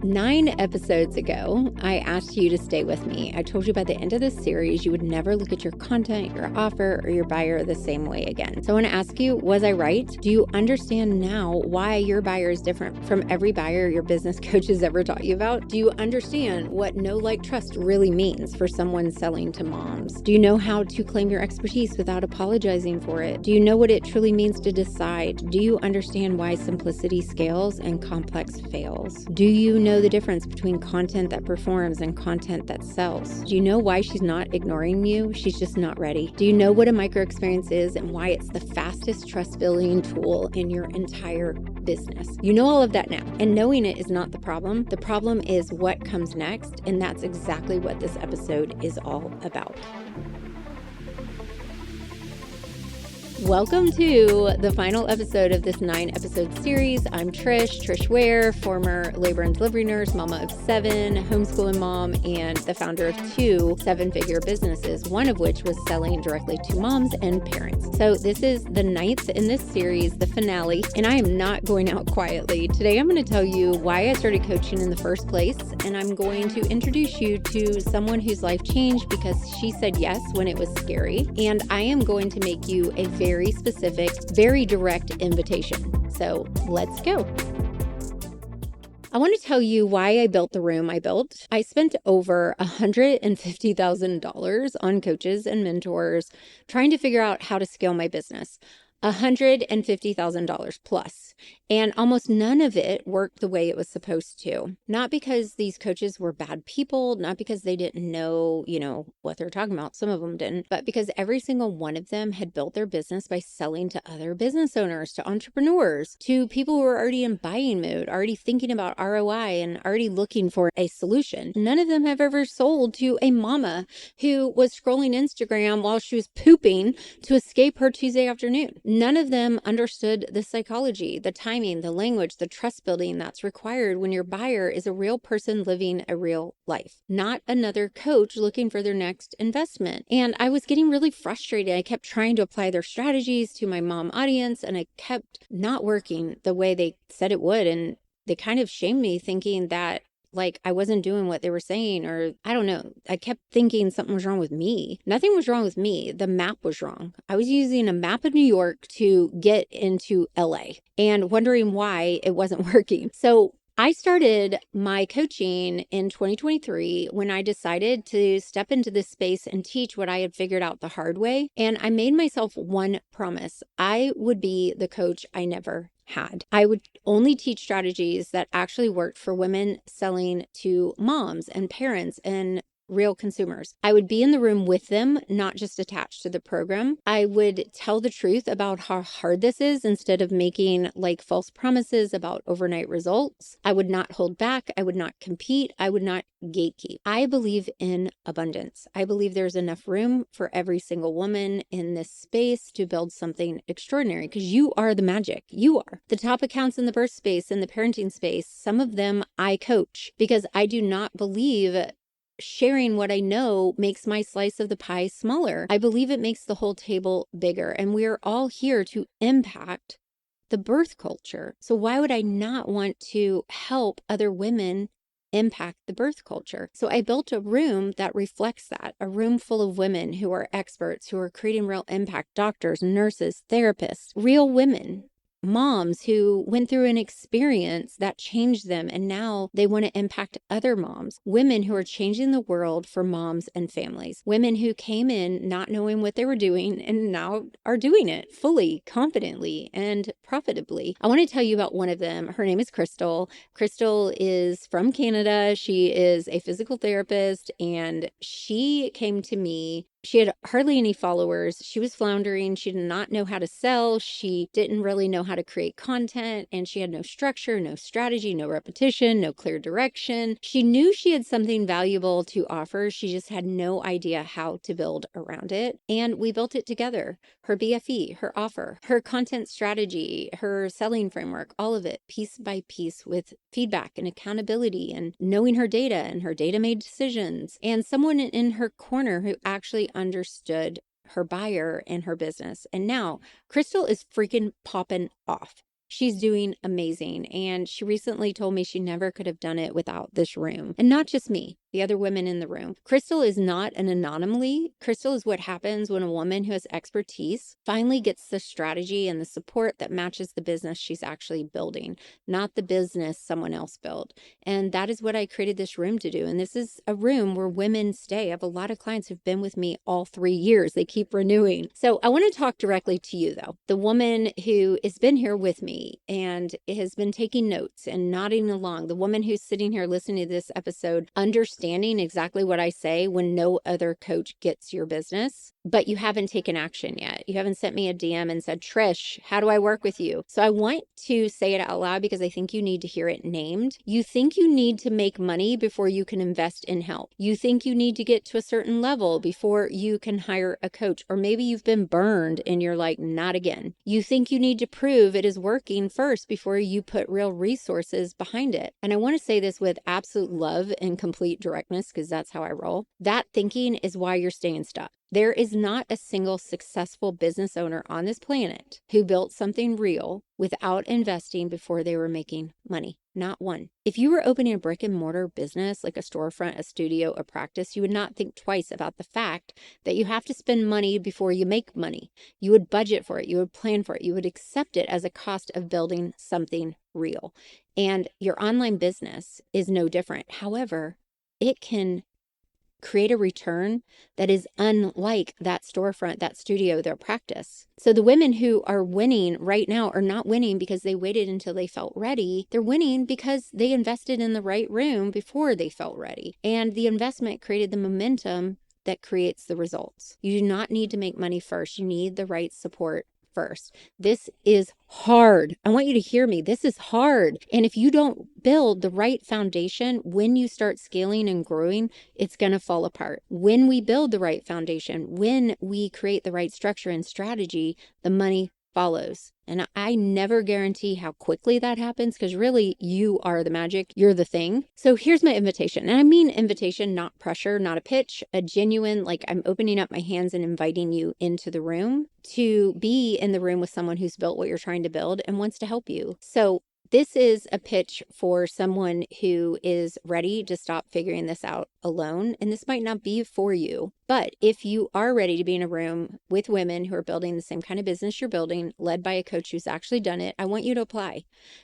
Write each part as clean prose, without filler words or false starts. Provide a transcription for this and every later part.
9 episodes ago, I asked you to stay with me. I told you by the end of this series, you would never look at your content, your offer, or your buyer the same way again. So I want to ask you, was I right? Do you understand now why your buyer is different from every buyer your business coach has ever taught you about? Do you understand what know, like, trust really means for someone selling to moms? Do you know how to claim your expertise without apologizing for it? Do you know what it truly means to decide? Do you understand why simplicity scales and complex fails? Do you know the difference between content that performs and content that sells? Do you know why she's not ignoring you? She's just not ready. Do you know what a micro experience is and why it's the fastest trust building tool in your entire business? You know all of that now, and knowing it is not the problem. The problem is what comes next, and that's exactly what this episode is all about. Welcome to the final episode of this 9-episode series. I'm Trish Ware, former labor and delivery nurse, mama of 7, homeschooling mom, and the founder of 2 7-figure businesses, one of which was selling directly to moms and parents. So this is the 9th in this series, the finale, and I am not going out quietly. Today I'm going to tell you why I started coaching in the first place, and I'm going to introduce you to someone whose life changed because she said yes when it was scary, and I am going to make you a very specific, very direct invitation. So let's go. I want to tell you why I built the room I built. I spent over $150,000 on coaches and mentors trying to figure out how to scale my business. $150,000 plus. And almost none of it worked the way it was supposed to. Not because these coaches were bad people, not because they didn't know, what they're talking about. Some of them didn't, but because every single one of them had built their business by selling to other business owners, to entrepreneurs, to people who were already in buying mode, already thinking about ROI and already looking for a solution. None of them have ever sold to a mama who was scrolling Instagram while she was pooping to escape her Tuesday afternoon. None of them understood the psychology, the timing, the language, the trust building that's required when your buyer is a real person living a real life, not another coach looking for their next investment. And I was getting really frustrated. I kept trying to apply their strategies to my mom audience, and I kept not working the way they said it would. And they kind of shamed me, thinking that I wasn't doing what they were saying, or I don't know. I kept thinking something was wrong with me. Nothing was wrong with me. The map was wrong. I was using a map of New York to get into LA and wondering why it wasn't working. So I started my coaching in 2023 when I decided to step into this space and teach what I had figured out the hard way. And I made myself one promise. I would be the coach I never had. I would only teach strategies that actually worked for women selling to moms and parents and real consumers. I would be in the room with them, not just attached to the program. I would tell the truth about how hard this is instead of making false promises about overnight results. I would not hold back. I would not compete. I would not gatekeep. I believe in abundance. I believe there's enough room for every single woman in this space to build something extraordinary, because you are the magic. You are. The top accounts in the birth space and the parenting space, some of them I coach, because I do not believe sharing what I know makes my slice of the pie smaller. I believe it makes the whole table bigger, and we're all here to impact the birth culture. So why would I not want to help other women impact the birth culture? So I built a room that reflects that, a room full of women who are experts, who are creating real impact, doctors, nurses, therapists, real women, moms who went through an experience that changed them, and now they want to impact other moms, women who are changing the world for moms and families, women who came in not knowing what they were doing and now are doing it fully, confidently, and profitably. I want to tell you about one of them. Her name is Crystal. Crystal is from Canada. She is a physical therapist, and she came to me. She had hardly any followers. She was floundering. She did not know how to sell. She didn't really know how to create content, and she had no structure, no strategy, no repetition, no clear direction. She knew she had something valuable to offer. She just had no idea how to build around it. And we built it together. Her BFE, her offer, her content strategy, her selling framework, all of it piece by piece, with feedback and accountability and knowing her data, and her data made decisions, and someone in her corner who actually understood her buyer and her business. And now Crystal is freaking popping off. She's doing amazing. And she recently told me she never could have done it without this room. And not just me, the other women in the room. Crystal is not an anomaly. Crystal is what happens when a woman who has expertise finally gets the strategy and the support that matches the business she's actually building, not the business someone else built. And that is what I created this room to do. And this is a room where women stay. I have a lot of clients who've been with me all 3 years. They keep renewing. So I want to talk directly to you, though. The woman who has been here with me and has been taking notes and nodding along, the woman who's sitting here listening to this episode, understanding exactly what I say when no other coach gets your business, but you haven't taken action yet. You haven't sent me a DM and said, Trish, how do I work with you? So I want to say it out loud because I think you need to hear it named. You think you need to make money before you can invest in help. You think you need to get to a certain level before you can hire a coach, or maybe you've been burned and you're like, not again. You think you need to prove it is working first before you put real resources behind it. And I want to say this with absolute love and complete directness because that's how I roll. That thinking is why you're staying stuck. There is not a single successful business owner on this planet who built something real without investing before they were making money. Not one. If you were opening a brick and mortar business like a storefront, a studio, a practice, you would not think twice about the fact that you have to spend money before you make money. You would budget for it. You would plan for it. You would accept it as a cost of building something real. And your online business is no different. However, it can create a return that is unlike that storefront, that studio, their practice. So the women who are winning right now are not winning because they waited until they felt ready. They're winning because they invested in the right room before they felt ready. And the investment created the momentum that creates the results. You do not need to make money first. You need the right support first. This is hard. I want you to hear me. This is hard. And if you don't build the right foundation, when you start scaling and growing, it's going to fall apart. When we build the right foundation, when we create the right structure and strategy, the money follows. And I never guarantee how quickly that happens because really you are the magic. You're the thing. So here's my invitation. And I mean invitation, not pressure, not a pitch, a genuine, like I'm opening up my hands and inviting you into the room to be in the room with someone who's built what you're trying to build and wants to help you. So this is a pitch for someone who is ready to stop figuring this out alone. And this might not be for you, but if you are ready to be in a room with women who are building the same kind of business you're building, led by a coach who's actually done it, I want you to apply.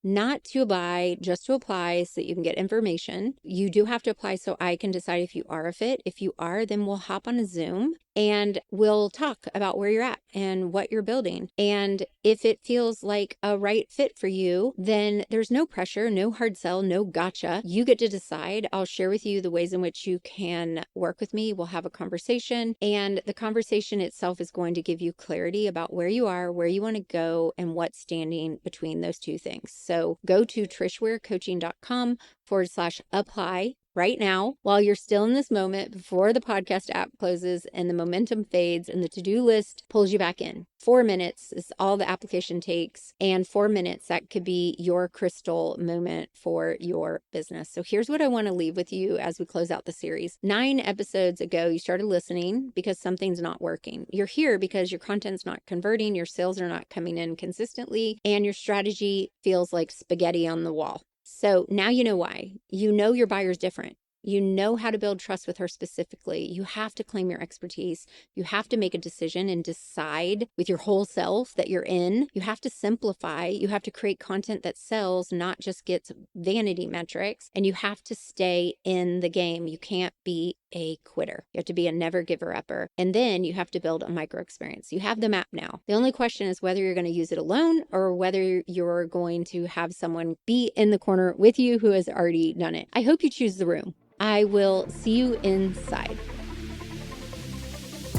Not to apply, just to apply so that you can get information. You do have to apply so I can decide if you are a fit. If you are, then we'll hop on a Zoom and we'll talk about where you're at and what you're building. And if it feels like a right fit for you, then there's no pressure, no hard sell, no gotcha. You get to decide. I'll share with you the ways in which you can work with me. We'll have a conversation, and the conversation itself is going to give you clarity about where you are, where you want to go, and what's standing between those two things. So go to trishwarecoaching.com/apply right now while you're still in this moment before the podcast app closes and the momentum fades and the to-do list pulls you back in. 4 minutes is all the application takes, and 4 minutes, that could be your crystal moment for your business. So here's what I want to leave with you as we close out the series. 9 episodes ago, you started listening because something's not working. You're here because your content's not converting, your sales are not coming in consistently, and your strategy feels like spaghetti on the wall. So now you know why. You know your buyer's different. You know how to build trust with her specifically. You have to claim your expertise. You have to make a decision and decide with your whole self that you're in. You have to simplify. You have to create content that sells, not just gets vanity metrics. And you have to stay in the game. You can't be a quitter. You have to be a never giver upper. And then you have to build a micro experience. You have the map now. The only question is whether you're going to use it alone or whether you're going to have someone be in the corner with you who has already done it. I hope you choose the room. I will see you inside.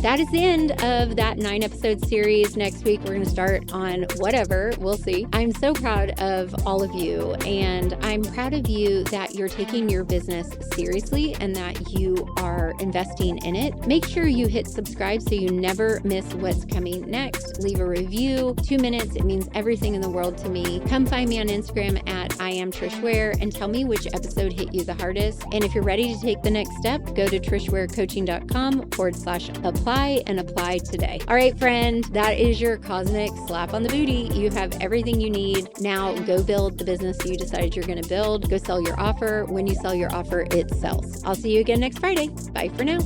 That is the end of that 9-episode series. Next week, we're going to start on whatever. We'll see. I'm so proud of all of you, and I'm proud of you that you're taking your business seriously and that you are investing in it. Make sure you hit subscribe so you never miss what's coming next. Leave a review. 2 minutes. It means everything in the world to me. Come find me on Instagram at @IamTrishWare and tell me which episode hit you the hardest. And if you're ready to take the next step, go to trishwarecoaching.com/apply. apply and apply today. All right, friend, that is your cosmic slap on the booty. You have everything you need. Now go build the business you decided you're going to build. Go sell your offer. When you sell your offer, it sells. I'll see you again next Friday. Bye for now.